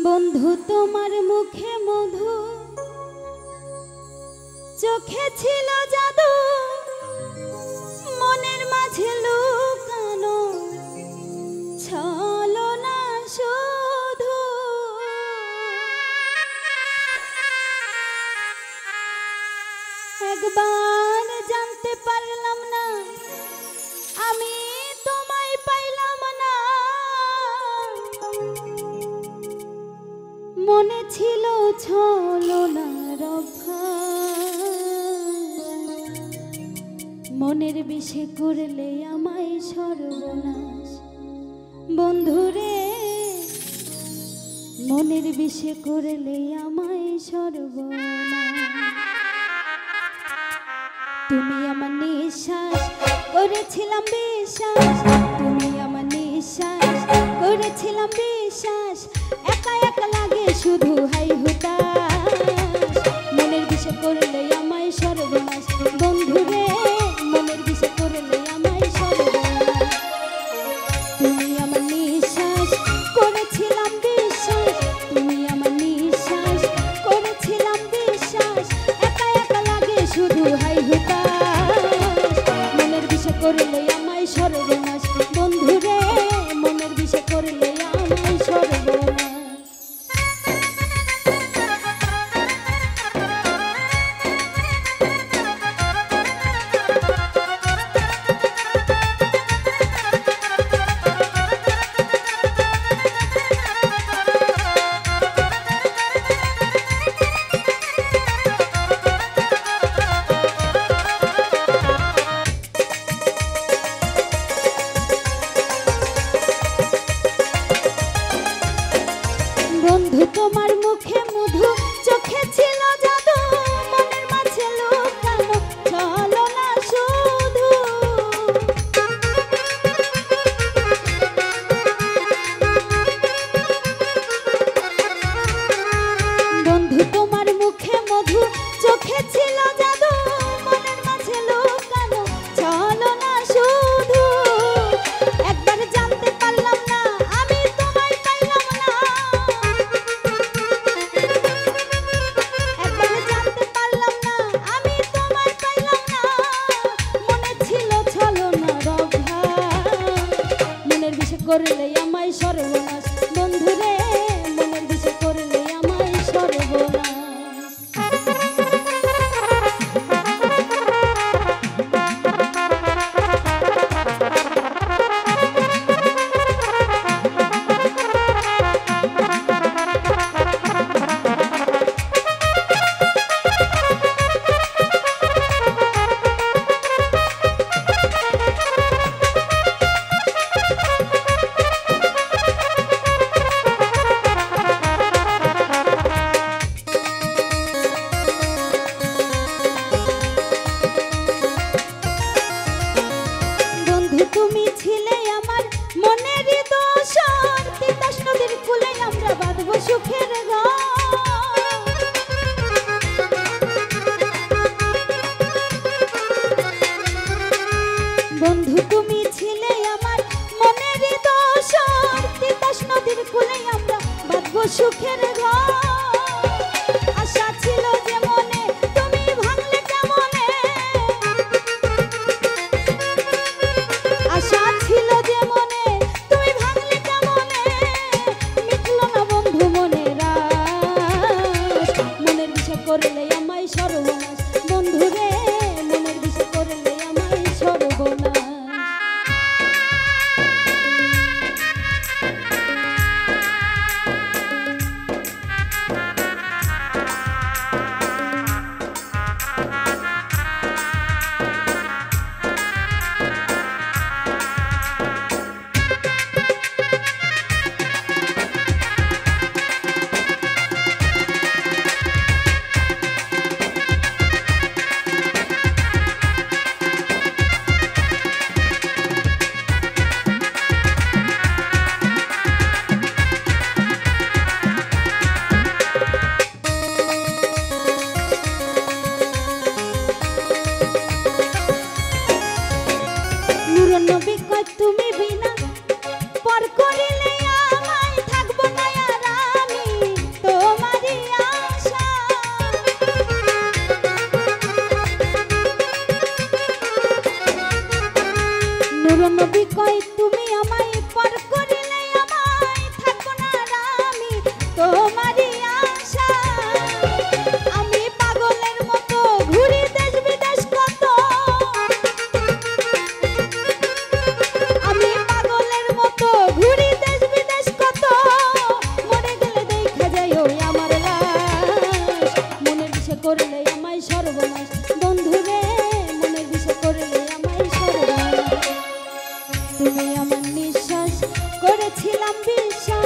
বন্ধু তোমার মুখে মধু, চোখে ছিল জাদু, মনের মাঝে লুকানো ছলনা শুধু। একবার জানতে পারলাম না আমি তোমায় পাইলাম না, মনে ছিল ছলনার মনের বিষে করলে আমায় সর্বনাশ। বন্ধুরে মনের বিষে করলে আমায় সর্বনাশ। তুমি আমার নিঃশ্বাস করেছিলাম বিশ্বাস, তুমি আমার নিঃশ্বাস করেছিলাম বিশ্বাস। একা একা লাগে শুধু হাই হুতাশ, মনের বিষে করলে আমায় সর্বনাশ। বন্ধুরে মনের বিষে করলে আমায় সর্বনাশ। তুমি আমার নিঃশ্বাস করেছিলাম বিশ্বাস, তুমি আমার নিঃশ্বাস করেছিলাম বিশ্বাস। একা একা লাগে শুধু হাই হুতাশ, মনের বিষে করলে আমায় সর্বনাশ। বন্ধুরে মনের বিষে করলে আমায় সর্বনাশ। বন্ধু তোমার মুখে মধু, চোখে ছিল জাদু, মনের মাঝে লুকানো ছলনা শুধু। বন্ধু তোমার মুখে মধু, চোখে ছিল জাদু, মনের মাঝে লুকানো ছলনা শুধু। একবার জানতে পারলাম না আমি তোমায় পাইলাম না, একবার জানতে পারলাম না আমি তোমায় পাইলাম না, মনে ছিল ছলনার অভাব, মনের বিষে করলে আমায় সর্বনাশ। বন্ধুরে মনের বিষে করলে আমায় সর্বনাশ। তুমি ছিলে আমার মনেরই দোসর, তিতাস নদীর কূলে আমরা বাঁধবো সুখের ঘর। বন্ধু তুমি ছিলে আমার মনেরই দোসর, তিতাস নদীর কূলে আমরা বাঁধবো সুখের ঘর। আশা ছিল যে মনে তুমি ভাঙলে কেমনে, আশা ছিল যে মনে তুমি ভাঙলে কেমনে, মিটলো না বন্ধু মনের আশ, মনের বিষে করলে আমায় সর্বনাশ। বন্ধুরে মনের বিষে করলে আমায় সর্বনাশ। কয় তুমি আমায় পর করিলে আমায় থাকবো না আর আমি তোমারই আশা। আমি পাগলের মতো ঘুরি দেশ বিদেশ কত, আমি পাগলের মতো ঘুরি দেশ বিদেশ কত, মরে গেলে দেখা যায় ওই আমার লাশ। মনের বিষে করলে আমায় সর্বনাশ বন্ধুরে, মনের বিষে করলে আমায় সর্বনাশ। তুমি আমার নিঃশ্বাস করেছিলাম বিশ্বাস,